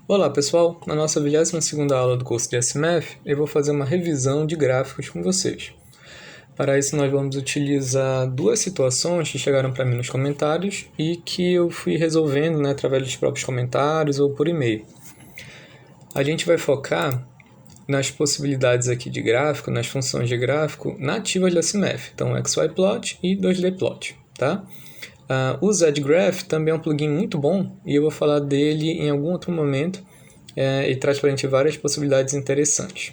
Olá pessoal, na nossa 22ª aula do curso de SMF, eu vou fazer uma revisão de gráficos com vocês. Para isso nós vamos utilizar duas situações que chegaram para mim nos comentários e que eu fui resolvendo através dos próprios comentários ou por e-mail. A gente vai focar nas possibilidades aqui de gráfico, nas funções de gráfico nativas da SMF, então XYPlot e 2Dplot, tá? O ZGraph também é um plugin muito bom e eu vou falar dele em algum outro momento e traz para a gente várias possibilidades interessantes.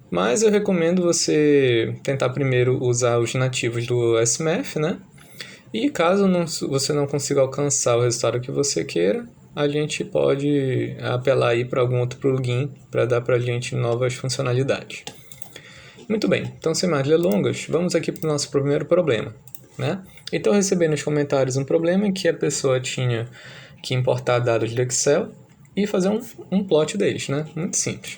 Mas eu recomendo você tentar primeiro usar os nativos do SMF, né? E caso você não consiga alcançar o resultado que você queira, a gente pode apelar aí para algum outro plugin para dar para a gente novas funcionalidades. Muito bem, então sem mais delongas, vamos aqui para o nosso primeiro problema, né? Então eu recebi nos comentários um problema em que a pessoa tinha que importar dados do Excel e fazer um plot deles, né? Muito simples.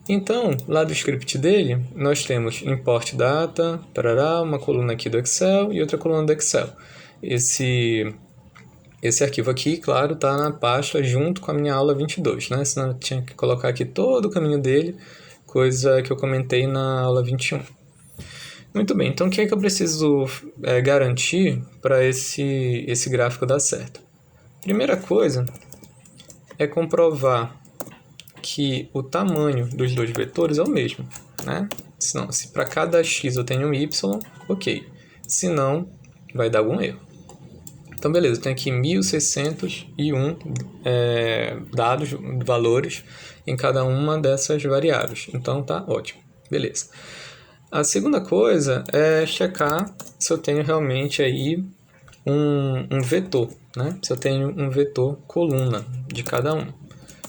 Então, lá do script dele, nós temos import data, tarará, uma coluna aqui do Excel e outra coluna do Excel. Esse arquivo aqui, claro, está na pasta junto com a minha aula 22, né? Senão eu tinha que colocar aqui todo o caminho dele, coisa que eu comentei na aula 21. Muito bem, então o que é que eu preciso garantir para esse gráfico dar certo? Primeira coisa é comprovar que o tamanho dos dois vetores é o mesmo, né? Se para cada x eu tenho um y, ok. Se não, vai dar algum erro. Então, beleza, eu tenho aqui 1601 dados, valores em cada uma dessas variáveis. Então, tá ótimo. Beleza. A segunda coisa é checar se eu tenho realmente aí um vetor, né? Se eu tenho um vetor coluna de cada um.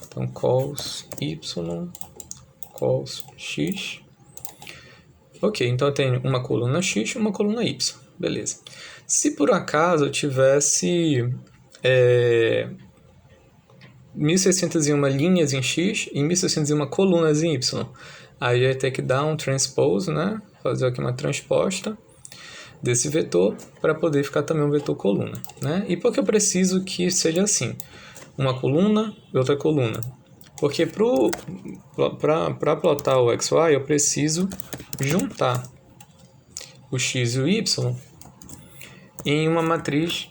Então, cols y, cols x. Ok, então eu tenho uma coluna x e uma coluna y. Beleza. Se por acaso eu tivesse 1601 linhas em x e 1601 colunas em y, aí eu ia ter que dar um transpose, né? Fazer aqui uma transposta desse vetor para poder ficar também um vetor coluna, né? E por que eu preciso que seja assim? Uma coluna e outra coluna. Porque para plotar o XY eu preciso juntar o x e o y em uma matriz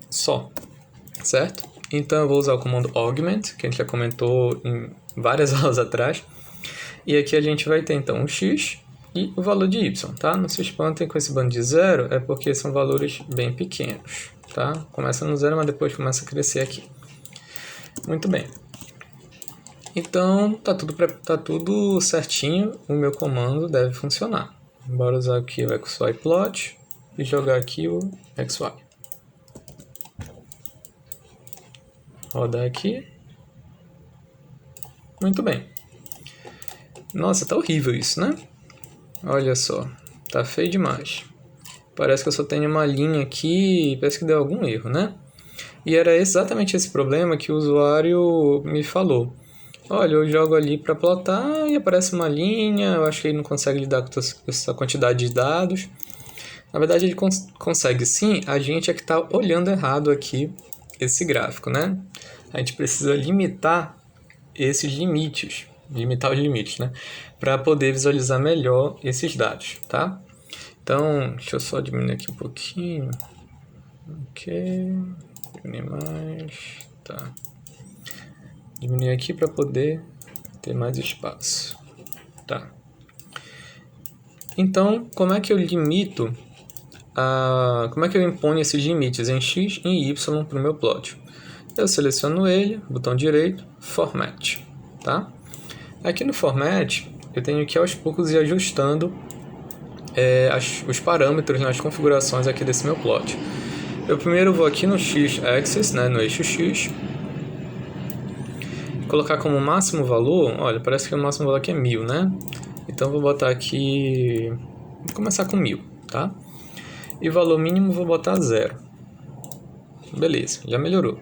só, certo? Então eu vou usar o comando augment, que a gente já comentou em várias aulas atrás. E aqui a gente vai ter então o x e o valor de y, tá? Não se espantem com esse bando de zero, é porque são valores bem pequenos, tá? Começa no zero, mas depois começa a crescer aqui. Muito bem. Então, tá tudo certinho, o meu comando deve funcionar. Bora usar aqui o XYPlot e jogar aqui o XY. Rodar aqui. Muito bem. Nossa, tá horrível isso, né? Olha só, tá feio demais. Parece que eu só tenho uma linha aqui, parece que deu algum erro, né? E era exatamente esse problema que o usuário me falou. Olha, eu jogo ali para plotar e aparece uma linha, eu acho que ele não consegue lidar com essa quantidade de dados. Na verdade, ele consegue sim, a gente é que está olhando errado aqui esse gráfico, né? A gente precisa limitar esses limites, limitar os limites, né? Para poder visualizar melhor esses dados, tá? Então, deixa eu só diminuir aqui um pouquinho. Ok, diminuir mais, tá. Diminuir aqui para poder ter mais espaço, tá? Então, como é que eu limito como é que eu imponho esses limites em x e em y para o meu plot? Eu seleciono ele, botão direito, Format, tá? Aqui no Format, eu tenho que aos poucos ir ajustando os parâmetros nas configurações aqui desse meu plot. Eu primeiro vou aqui no x-axis, né, no eixo x, colocar como máximo valor, olha, parece que o máximo valor aqui é 1000, né? Então vou botar aqui, vou começar com 1000, tá? E o valor mínimo vou botar 0. Beleza, já melhorou.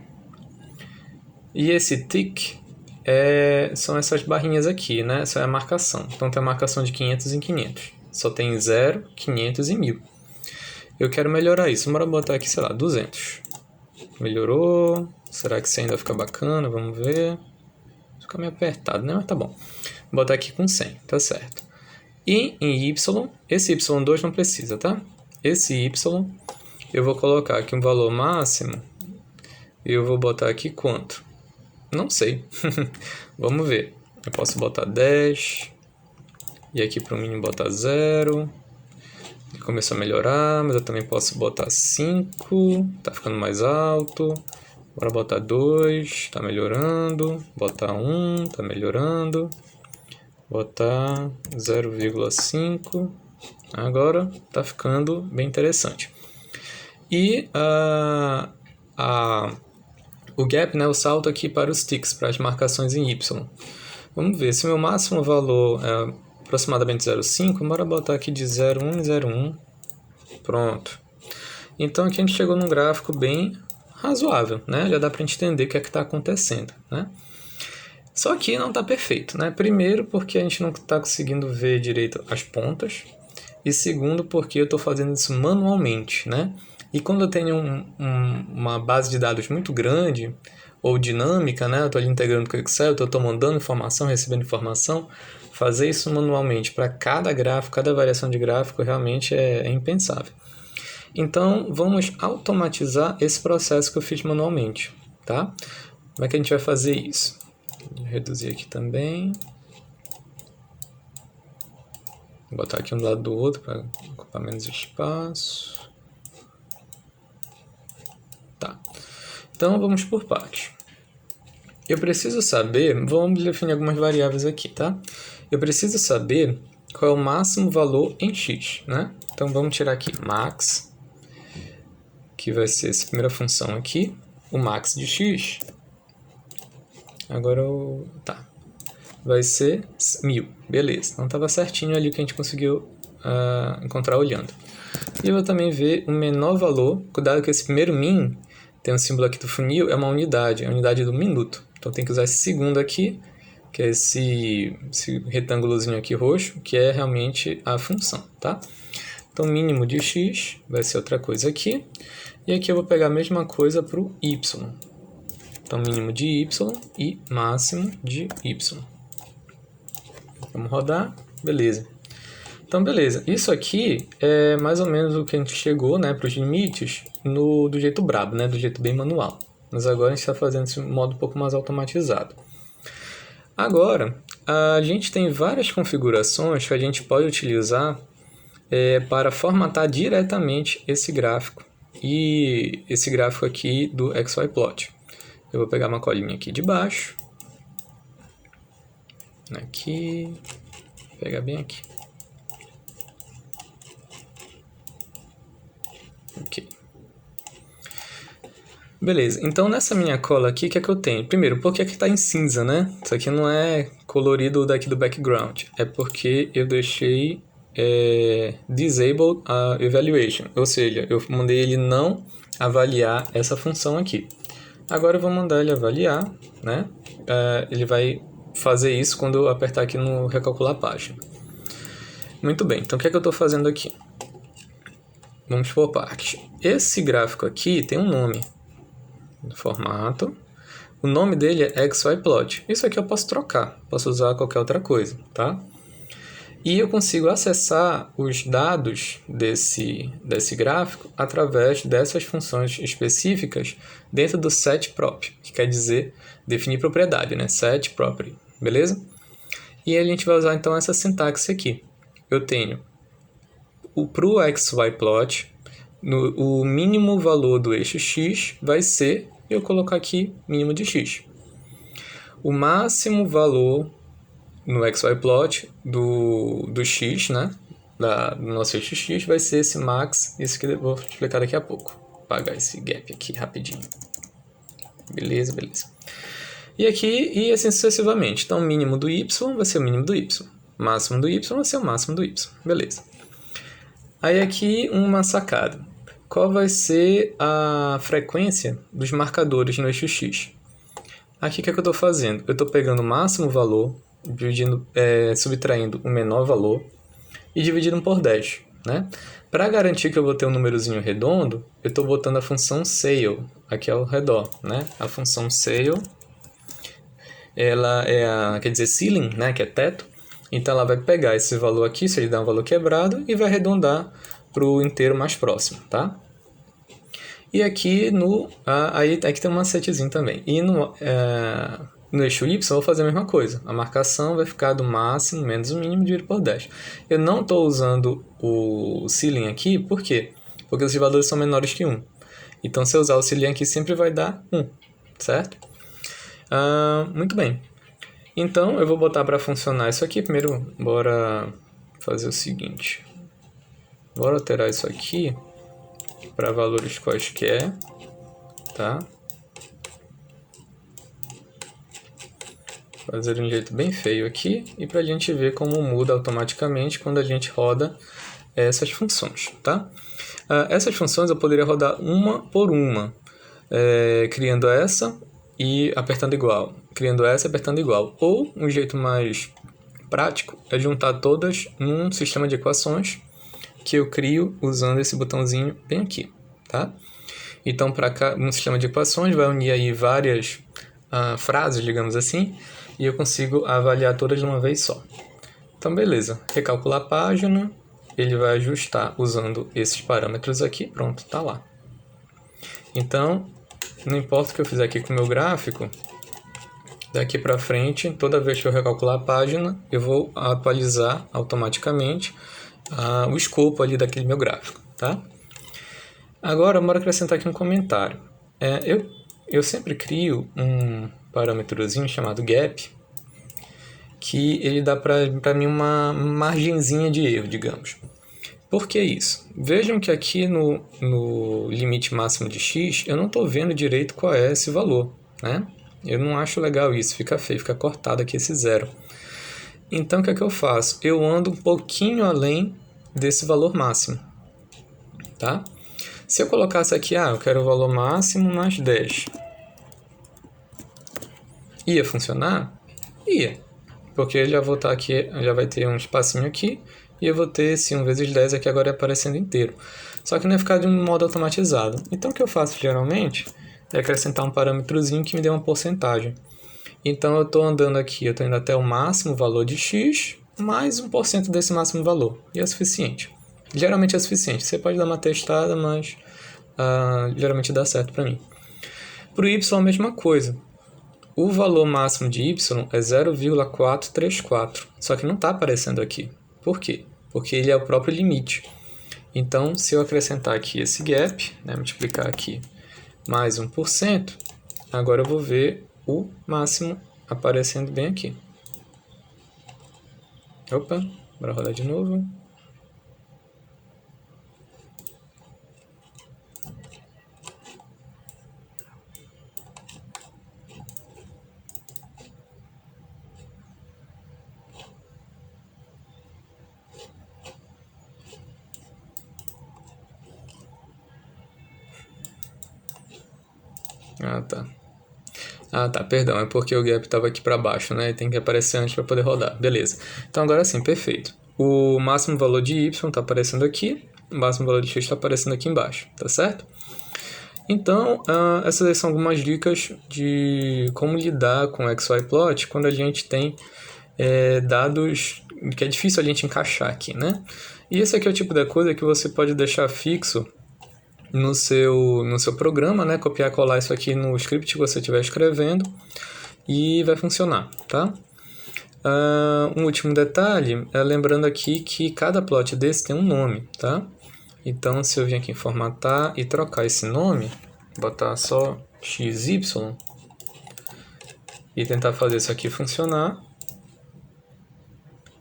E esse tick são essas barrinhas aqui, né? Essa é a marcação. Então tem a marcação de 500 em 500. Só tem 0, 500 e 1000. Eu quero melhorar isso. Bora botar aqui, sei lá, 200. Melhorou. Será que isso ainda fica bacana? Vamos ver. fica meio apertado, né? Mas tá bom. Vou botar aqui com 100, tá certo. E em y, esse y2 não precisa, tá? Esse y, eu vou colocar aqui um valor máximo. E eu vou botar aqui quanto? Não sei. Vamos ver. Eu posso botar 10. E aqui para o mínimo botar 0. Começou a melhorar, mas eu também posso botar 5. Tá ficando mais alto. Agora botar 2. Tá melhorando. Botar 1. Tá melhorando. Botar 0,5. Agora tá ficando bem interessante. E o gap, né, o salto aqui para os ticks, para as marcações em Y. Vamos ver, se o meu máximo valor é aproximadamente 0,5, bora botar aqui de 0,1 e 0,1. Pronto. Então aqui a gente chegou num gráfico bem razoável, né? Já dá para a gente entender o que é que está acontecendo, né? Só que não está perfeito, né? Primeiro porque a gente não está conseguindo ver direito as pontas. E segundo porque eu estou fazendo isso manualmente, né? E quando eu tenho uma base de dados muito grande, ou dinâmica, né? Eu estou ali integrando com o Excel, eu estou mandando informação, recebendo informação, fazer isso manualmente para cada gráfico, cada variação de gráfico, realmente é impensável. Então, vamos automatizar esse processo que eu fiz manualmente, tá? Como é que a gente vai fazer isso? Vou reduzir aqui também. Vou botar aqui um do lado do outro para ocupar menos espaço. Tá. Então, vamos por partes. Eu preciso saber, vamos definir algumas variáveis aqui, tá? Eu preciso saber qual é o máximo valor em x, né? Então, vamos tirar aqui max, que vai ser essa primeira função aqui, o max de x. Agora, tá. Vai ser 1000, beleza. Então, estava certinho ali o que a gente conseguiu encontrar olhando. E eu vou também ver o menor valor, cuidado que esse primeiro min, tem um símbolo aqui do funil, é uma unidade, é a unidade do minuto. Então tem que usar esse segundo aqui, que é esse retângulozinho aqui roxo, que é realmente a função, tá? Então mínimo de x vai ser outra coisa aqui. E aqui eu vou pegar a mesma coisa para o y. Então mínimo de y e máximo de y. Vamos rodar, beleza. Então, beleza. Isso aqui é mais ou menos o que a gente chegou, né, para os limites do jeito brabo, né, do jeito bem manual. Mas agora a gente está fazendo esse modo um pouco mais automatizado. Agora, a gente tem várias configurações que a gente pode utilizar para formatar diretamente esse gráfico. E esse gráfico aqui do XYPlot. Eu vou pegar uma colinha aqui de baixo. Aqui. Vou pegar bem aqui. Ok. Beleza, então nessa minha cola aqui, o que é que eu tenho? Primeiro, por que está em cinza, né? Isso aqui não é colorido daqui do background. É porque eu deixei disabled a evaluation. Ou seja, eu mandei ele não avaliar essa função aqui. Agora eu vou mandar ele avaliar, né? Ele vai fazer isso quando eu apertar aqui no recalcular a página. Muito bem, então o que é que eu estou fazendo aqui? Vamos por partes. Esse gráfico aqui tem um nome. Formato. O nome dele é XYPlot. Isso aqui eu posso trocar. Posso usar qualquer outra coisa, tá? E eu consigo acessar os dados desse gráfico através dessas funções específicas dentro do setProp, que quer dizer definir propriedade, né? setProperty, beleza? E a gente vai usar então essa sintaxe aqui. Eu tenho para o XYPlot, o mínimo valor do eixo x vai ser, eu colocar aqui mínimo de x. O máximo valor no XYPlot do x, né, do nosso eixo x, vai ser esse max, isso que eu vou explicar daqui a pouco. Vou apagar esse gap aqui rapidinho. Beleza, beleza. E aqui, e assim sucessivamente. Então, o mínimo do y vai ser o mínimo do y. O máximo do y vai ser o máximo do y. Beleza. Aí aqui uma sacada. Qual vai ser a frequência dos marcadores no eixo x? Aqui o que é que eu estou fazendo? Eu estou pegando o máximo valor, subtraindo o menor valor e dividindo por 10. Né? Para garantir que eu vou ter um númerozinho redondo, eu estou botando a função sale aqui ao redor. Né? A função sale ela é quer dizer, ceiling, né, que é teto. Então ela vai pegar esse valor aqui, se ele der um valor quebrado, e vai arredondar para o inteiro mais próximo, tá? E aqui aí aqui tem um macetezinho também. E no eixo Y eu vou fazer a mesma coisa. A marcação vai ficar do máximo menos o mínimo dividido por 10. Eu não estou usando o ceiling aqui, por quê? Porque os valores são menores que 1. Então se eu usar o ceiling aqui sempre vai dar 1, certo? Muito bem. Então eu vou botar para funcionar isso aqui. Primeiro, bora fazer o seguinte. Bora alterar isso aqui para valores quaisquer, tá? Fazer de um jeito bem feio aqui e para a gente ver como muda automaticamente quando a gente roda essas funções, tá? Essas funções eu poderia rodar uma por uma, criando essa e apertando igual, criando essa e apertando igual. Ou um jeito mais prático é juntar todas num sistema de equações que eu crio usando esse botãozinho bem aqui, tá? Então, para cá, um sistema de equações vai unir aí várias frases, digamos assim, e eu consigo avaliar todas de uma vez só. Então, beleza. Recalcular a página, ele vai ajustar usando esses parâmetros aqui, pronto, tá lá. Então, não importa o que eu fizer aqui com o meu gráfico, daqui para frente, toda vez que eu recalcular a página, eu vou atualizar automaticamente o escopo ali daquele meu gráfico, tá? Agora, bora acrescentar aqui um comentário. Eu sempre crio um parâmetrozinho chamado gap, que ele dá para mim uma margenzinha de erro, digamos. Por que isso? Vejam que aqui no limite máximo de x, eu não estou vendo direito qual é esse valor, né? Eu não acho legal isso, fica feio, fica cortado aqui esse zero. Então, o que é que eu faço? Eu ando um pouquinho além desse valor máximo, tá? Se eu colocasse aqui, eu quero o valor máximo mais 10. Ia funcionar? Ia. Porque eu já vou estar aqui, já vai ter um espacinho aqui, e eu vou ter esse 1 vezes 10 aqui agora aparecendo inteiro. Só que não ia ficar de um modo automatizado. Então o que eu faço geralmente é acrescentar um parâmetrozinho que me dê uma porcentagem. Então eu estou andando aqui, eu estou indo até o máximo valor de x, mais 1% desse máximo valor. E é suficiente. Geralmente é suficiente. Você pode dar uma testada, mas geralmente dá certo para mim. Para o y a mesma coisa. O valor máximo de y é 0,434, só que não está aparecendo aqui. Por quê? Porque ele é o próprio limite. Então, se eu acrescentar aqui esse gap, multiplicar aqui mais 1%, agora eu vou ver o máximo aparecendo bem aqui. Opa, bora rodar de novo. Tá, perdão, é porque o gap estava aqui para baixo, né? Tem que aparecer antes para poder rodar. Beleza. Então agora sim, perfeito. O máximo valor de y está aparecendo aqui, o máximo valor de x está aparecendo aqui embaixo, tá certo? Então, essas aí são algumas dicas de como lidar com o XY-plot quando a gente tem dados que é difícil a gente encaixar aqui, né? E esse aqui é o tipo da coisa que você pode deixar fixo no seu programa, né? Copiar e colar isso aqui no script que você estiver escrevendo e vai funcionar, tá? Um último detalhe, lembrando aqui que cada plot desse tem um nome, tá? Então, se eu vir aqui em formatar e trocar esse nome, botar só XY e tentar fazer isso aqui funcionar,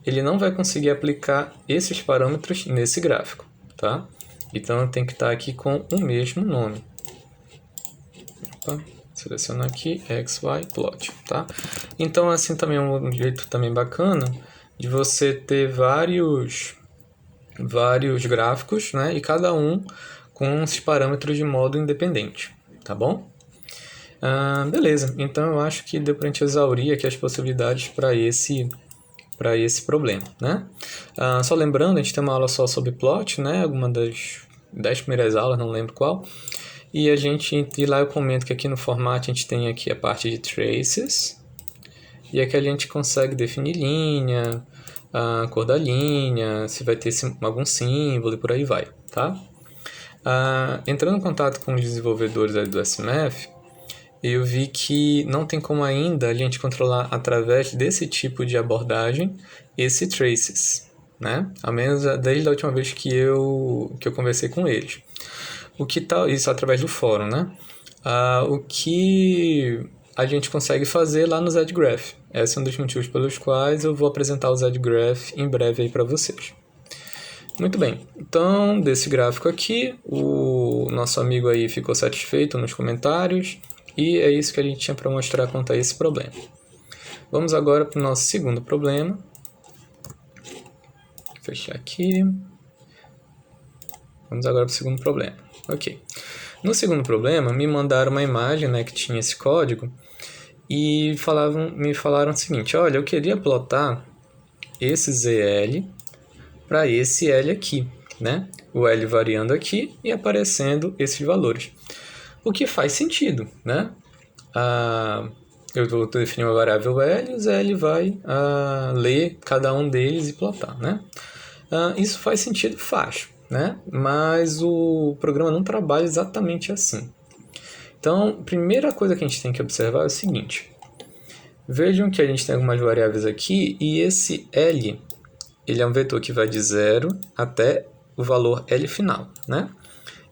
ele não vai conseguir aplicar esses parâmetros nesse gráfico, tá? Então, tem que estar aqui com o mesmo nome. Opa, selecionar aqui, XYPlot, tá? Então, assim também é um jeito também bacana de você ter vários gráficos, né? E cada um com os parâmetros de modo independente, tá bom? Beleza, então eu acho que deu para a gente exaurir aqui as possibilidades para esse problema, né? Só lembrando, a gente tem uma aula só sobre plot, né? Alguma das 10 primeiras aulas, não lembro qual. E lá eu comento que aqui no formato a gente tem aqui a parte de traces, E aqui a gente consegue definir linha, a cor da linha, se vai ter algum símbolo e por aí vai, tá? Entrando em contato com os desenvolvedores ali do SMF, eu vi que não tem como ainda a gente controlar através desse tipo de abordagem esse traces, né? Ao menos desde a última vez que eu conversei com eles. O que tal isso através do fórum, né? O que a gente consegue fazer lá no ZGraph. Esse é um dos motivos pelos quais eu vou apresentar o ZGraph em breve aí para vocês. Muito bem, então desse gráfico aqui, o nosso amigo aí ficou satisfeito nos comentários e é isso que a gente tinha para mostrar quanto a esse problema. Vamos agora para o nosso segundo problema. Vou fechar aqui. Vamos agora para o segundo problema. Ok. No segundo problema, me mandaram uma imagem, né, que tinha esse código e me falaram o seguinte: olha, eu queria plotar esse ZL para esse L aqui, né? O L variando aqui e aparecendo esses valores. O que faz sentido, né? Eu vou definir uma variável L e o ZL vai ler cada um deles e plotar, né? Isso faz sentido? Faz, né? Mas o programa não trabalha exatamente assim. Então, a primeira coisa que a gente tem que observar é o seguinte. Vejam que a gente tem algumas variáveis aqui e esse L, ele é um vetor que vai de 0 até o valor L final, né?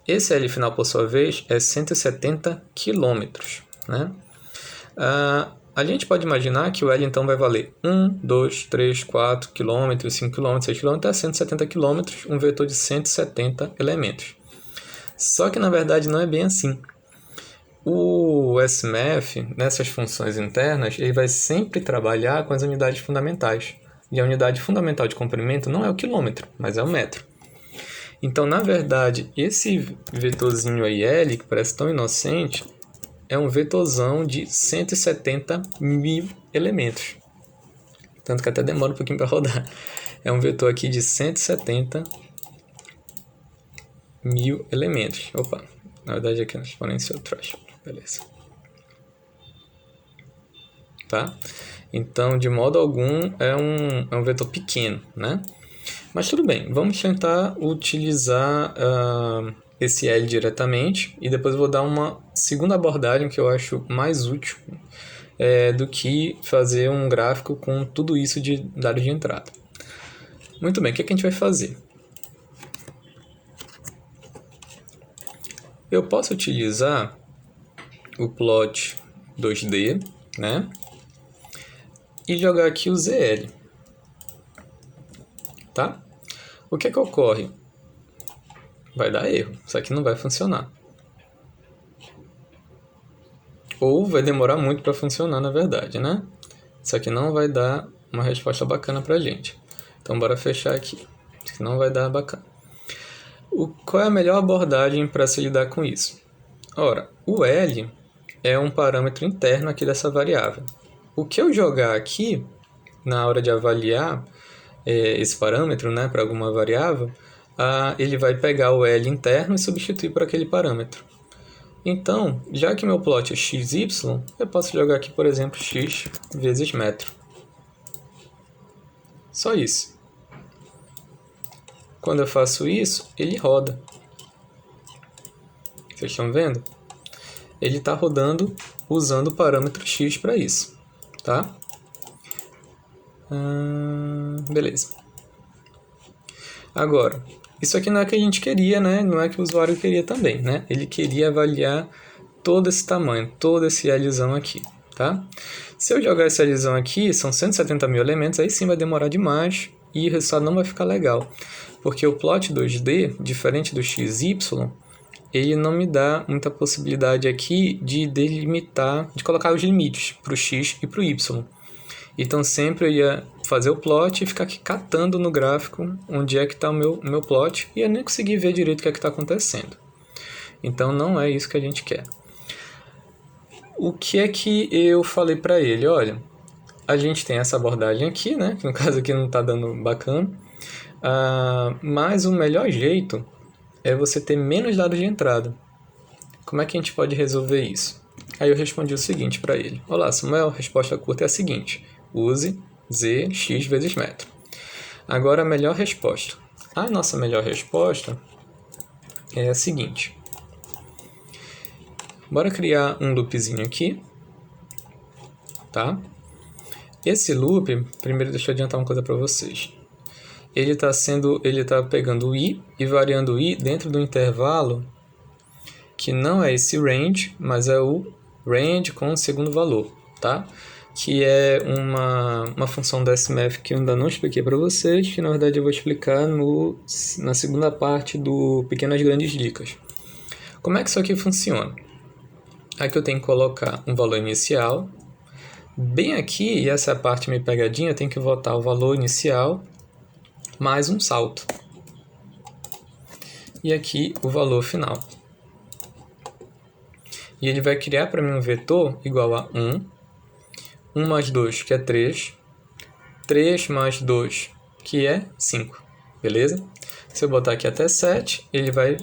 Esse L final, por sua vez, é 170 km, né? A gente pode imaginar que o L então vai valer 1, 2, 3, 4 km, 5 km, 6 km, até 170 km, um vetor de 170 elementos. Só que na verdade não é bem assim. O SMF, nessas funções internas, ele vai sempre trabalhar com as unidades fundamentais. E a unidade fundamental de comprimento não é o quilômetro, mas é o metro. Então, na verdade, esse vetorzinho aí, L, que parece tão inocente, é um vetorzão de 170 mil elementos. Tanto que até demora um pouquinho para rodar. É um vetor aqui de 170 mil elementos. Opa, na verdade aqui é exponencial trash. Beleza. Tá? Então, de modo algum, é um vetor pequeno, né? Mas tudo bem, vamos tentar utilizar esse L diretamente e depois eu vou dar uma segunda abordagem que eu acho mais útil do que fazer um gráfico com tudo isso de dados de entrada. Muito bem, o que a gente vai fazer? Eu posso utilizar o plot 2D, né? E jogar aqui o ZL, tá? O que ocorre? Vai dar erro, isso aqui não vai funcionar. Ou vai demorar muito para funcionar, na verdade, né? Isso aqui não vai dar uma resposta bacana pra gente. Então, bora fechar aqui. Isso aqui não vai dar bacana. Qual é a melhor abordagem para se lidar com isso? Ora, o L é um parâmetro interno aqui dessa variável. O que eu jogar aqui, na hora de avaliar esse parâmetro, né, para alguma variável, ele vai pegar o L interno e substituir por aquele parâmetro. Então, já que meu plot é xy, eu posso jogar aqui, por exemplo, x vezes metro. Só isso. Quando eu faço isso, ele roda. Vocês estão vendo? Ele está rodando usando o parâmetro x para isso, tá? Beleza. Agora, isso aqui não é o que a gente queria, né? Não é o que o usuário queria também, né? Ele queria avaliar todo esse tamanho, todo esse Lzão aqui, tá? Se eu jogar esse Lzão aqui, são 170 mil elementos, aí sim vai demorar demais e o resultado não vai ficar legal. Porque o plot 2D, diferente do XY, ele não me dá muita possibilidade aqui de delimitar, de colocar os limites para o X e para o Y. Então sempre eu ia fazer o plot e ficar aqui catando no gráfico onde é que está o meu plot e eu nem conseguir ver direito o que é que está acontecendo. Então não é isso que a gente quer. O que é que eu falei para ele? Olha, a gente tem essa abordagem aqui, né? Que no caso aqui não está dando bacana. Mas o melhor jeito é você ter menos dados de entrada. Como é que a gente pode resolver isso? Aí eu respondi o seguinte para ele: olá, Samuel, resposta curta é a seguinte: use z x vezes metro. Agora a melhor resposta. A nossa melhor resposta é a seguinte. Bora criar um loopzinho aqui, tá? Esse loop, primeiro deixa eu adiantar uma coisa para vocês. Ele tá pegando o i e variando o i dentro do intervalo que não é esse range, mas é o range com o segundo valor, tá? Que é uma função da SMAF que eu ainda não expliquei para vocês, que na verdade eu vou explicar na segunda parte do Pequenas Grandes Dicas. Como é que isso aqui funciona? Aqui eu tenho que colocar um valor inicial. Bem aqui, e essa é a parte meio pegadinha, eu tenho que botar o valor inicial mais um salto. E aqui o valor final. E ele vai criar para mim um vetor igual a 1, 1 mais 2, que é 3, 3 mais 2, que é 5, beleza? Se eu botar aqui até 7, ele vai,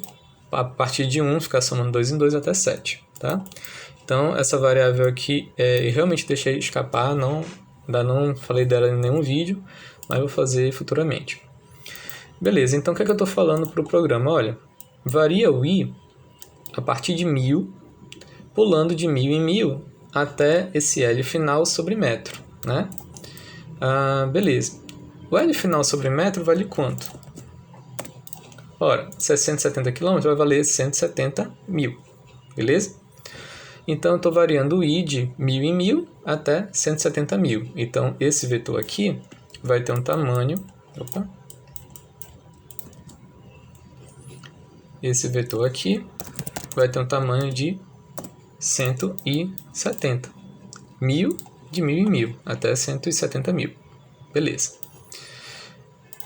a partir de 1, ficar somando 2 em 2 até 7, tá? Então, essa variável aqui, eu realmente deixei escapar, ainda não falei dela em nenhum vídeo, mas vou fazer futuramente. Beleza, então o que é que eu estou falando para o programa? Olha, varia o i a partir de 1000, pulando de 1000 em 1000 até esse L final sobre metro, né? Beleza. O L final sobre metro vale quanto? Ora, 670 km vai valer 170 mil, beleza? Então, eu estou variando o i de 1000 em 1000 até 170 mil. Então, esse vetor aqui vai ter um tamanho... Opa! Esse vetor aqui vai ter um tamanho de 170. 1000 de 1000 em 1000 até 170 mil. Beleza.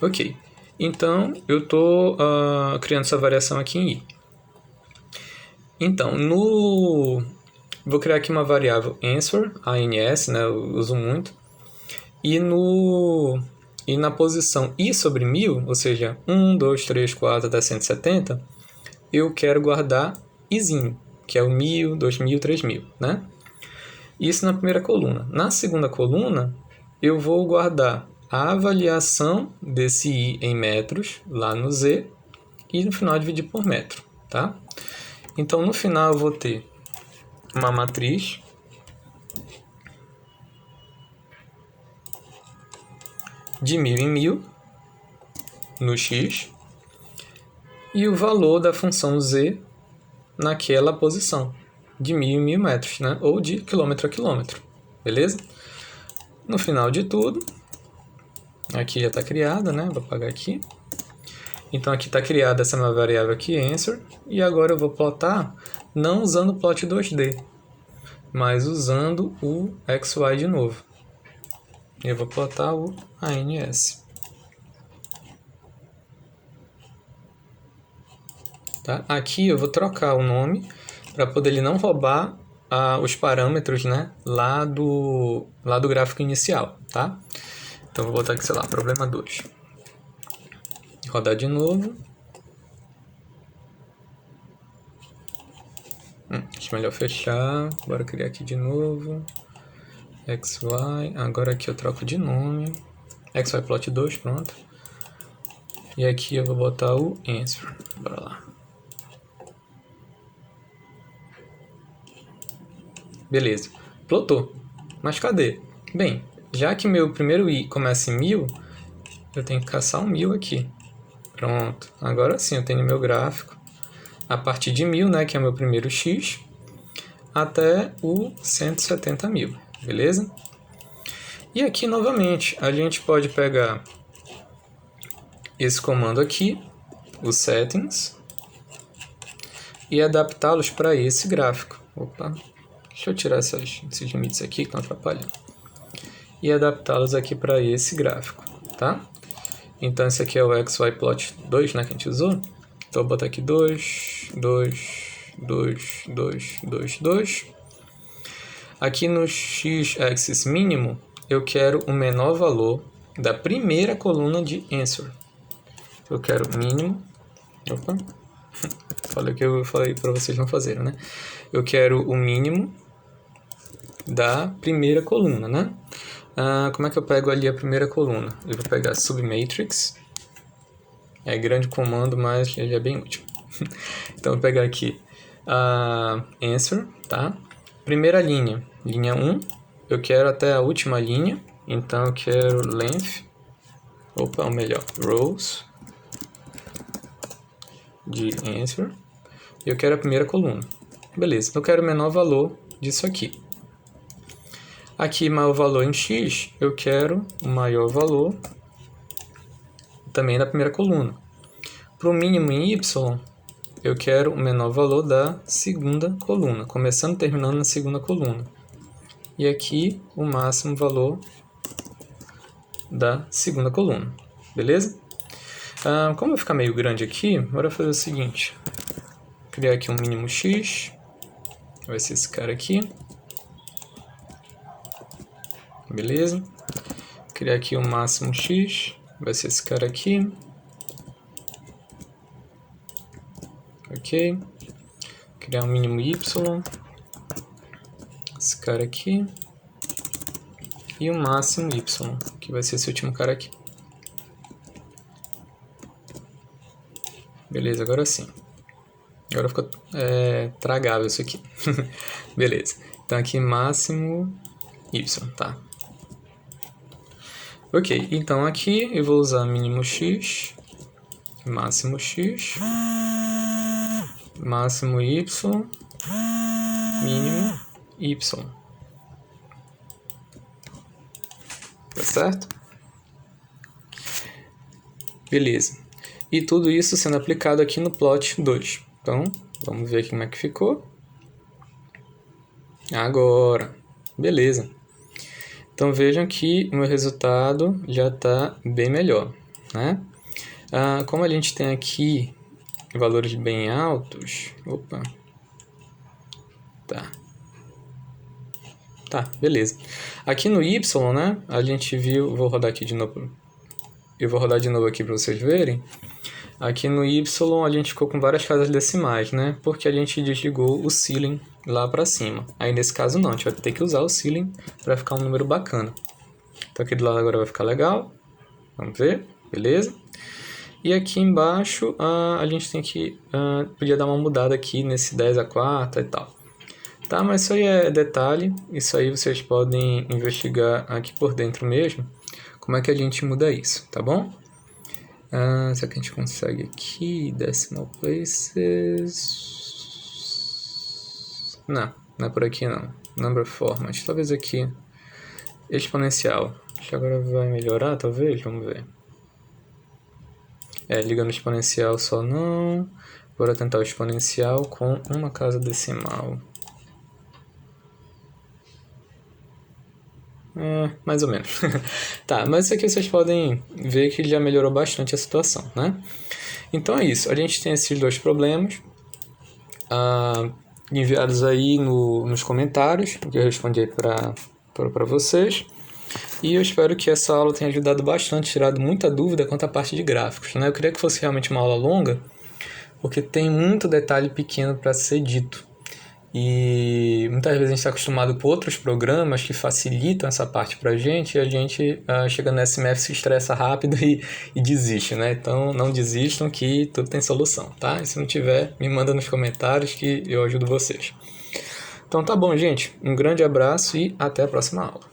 Ok. Então, eu estou criando essa variação aqui em i. Então, vou criar aqui uma variável answer, ANS, né? Eu uso muito. E na posição i sobre 1000, ou seja, 1, 2, 3, 4 até 170, eu quero guardar izinho, que é o 1000, 2000, 3000, né? Isso na primeira coluna. Na segunda coluna, eu vou guardar a avaliação desse i em metros, lá no z, e no final dividir por metro, tá? Então, no final, eu vou ter uma matriz de 1000 em 1000 no x e o valor da função z naquela posição de 1000 em 1000 metros, né? Ou de quilômetro a quilômetro, beleza? No final de tudo, aqui já está criada, né? Vou apagar aqui. Então aqui está criada essa minha variável aqui, answer, e agora eu vou plotar não usando o plot 2D, mas usando o XY de novo. Eu vou plotar o ANS. Tá? Aqui eu vou trocar o nome para poder ele não roubar os parâmetros, né, lá do gráfico inicial. Tá? Então vou botar aqui, sei lá, problema 2. Rodar de novo. Acho melhor fechar. Bora criar aqui de novo. XY. Agora aqui eu troco de nome. XY plot 2, pronto. E aqui eu vou botar o answer. Bora lá. Beleza. Plotou. Mas cadê? Bem, já que meu primeiro i começa em 1000, eu tenho que caçar um 1000 aqui. Pronto. Agora sim eu tenho meu gráfico. A partir de 1000, né, que é meu primeiro x, até o 170 mil. Beleza? E aqui, novamente, a gente pode pegar esse comando aqui, o settings, e adaptá-los para esse gráfico. Opa, deixa eu tirar esses limites aqui que estão atrapalhando. E adaptá-los aqui para esse gráfico, tá? Então, esse aqui é o XYPlot 2, né, que a gente usou. Então, eu vou botar aqui 2, 2, 2, 2, 2, 2. Aqui no x-axis mínimo, eu quero o menor valor da primeira coluna de answer. Eu quero mínimo. Opa. Falei o que eu falei para vocês não fazerem, né? Eu quero o mínimo da primeira coluna, né? Como é que eu pego ali a primeira coluna? Eu vou pegar submatrix, é grande comando, mas ele é bem útil. Então, eu vou pegar aqui answer, tá? Primeira linha, linha 1, eu quero até a última linha, então eu quero length, ou melhor, rows de answer, e eu quero a primeira coluna. Beleza, então eu quero o menor valor disso aqui. Aqui, maior valor em x, eu quero o maior valor também da primeira coluna. Para o mínimo em y, eu quero o menor valor da segunda coluna, começando e terminando na segunda coluna. E aqui, o máximo valor da segunda coluna. Beleza? Como vai ficar meio grande aqui, agora eu vou fazer o seguinte. Criar aqui um mínimo x. Vai ser esse cara aqui. Beleza? Criar aqui um máximo x. Vai ser esse cara aqui. Ok. Criar um mínimo y. Esse cara aqui. E o máximo y, que vai ser esse último cara aqui. Beleza, agora sim. Agora ficou tragável isso aqui. Beleza. Então aqui máximo y, tá? Ok, então aqui eu vou usar mínimo x, máximo x, máximo y, mínimo y. Tá certo? Beleza. E tudo isso sendo aplicado aqui no plot 2. Então, vamos ver aqui como é que ficou. Agora, beleza. Então, vejam que o meu resultado já está bem melhor, né? Como a gente tem aqui valores bem altos... Opa! Tá, beleza. Aqui no Y, né? A gente viu... Vou rodar aqui de novo. Eu vou rodar de novo aqui para vocês verem. Aqui no Y a gente ficou com várias casas decimais, né? Porque a gente desligou o ceiling lá para cima. Aí nesse caso não, a gente vai ter que usar o ceiling para ficar um número bacana. Então aqui do lado agora vai ficar legal. Vamos ver, beleza? E aqui embaixo a gente tem que... podia dar uma mudada aqui nesse 10 a quarta e tal. Tá, mas isso aí é detalhe. Isso aí vocês podem investigar aqui por dentro mesmo. Como é que a gente muda isso, tá bom? Será que a gente consegue aqui? Decimal places... Não é por aqui não. Number format, talvez aqui. Exponencial. Acho que agora vai melhorar, talvez? Vamos ver. Ligando exponencial só não. Bora tentar o exponencial com uma casa decimal. Mais ou menos. Tá, mas isso aqui vocês podem ver que já melhorou bastante a situação, né? Então é isso, a gente tem esses dois problemas enviados aí nos comentários, que eu respondi aí para vocês. E eu espero que essa aula tenha ajudado bastante, tirado muita dúvida quanto à parte de gráficos, né? Eu queria que fosse realmente uma aula longa, porque tem muito detalhe pequeno para ser dito. E muitas vezes a gente está acostumado com outros programas que facilitam essa parte para a gente, e a gente chega no SMF, se estressa rápido e desiste, né? Então não desistam que tudo tem solução, tá? E se não tiver, me manda nos comentários que eu ajudo vocês. Então tá bom, gente. Um grande abraço e até a próxima aula.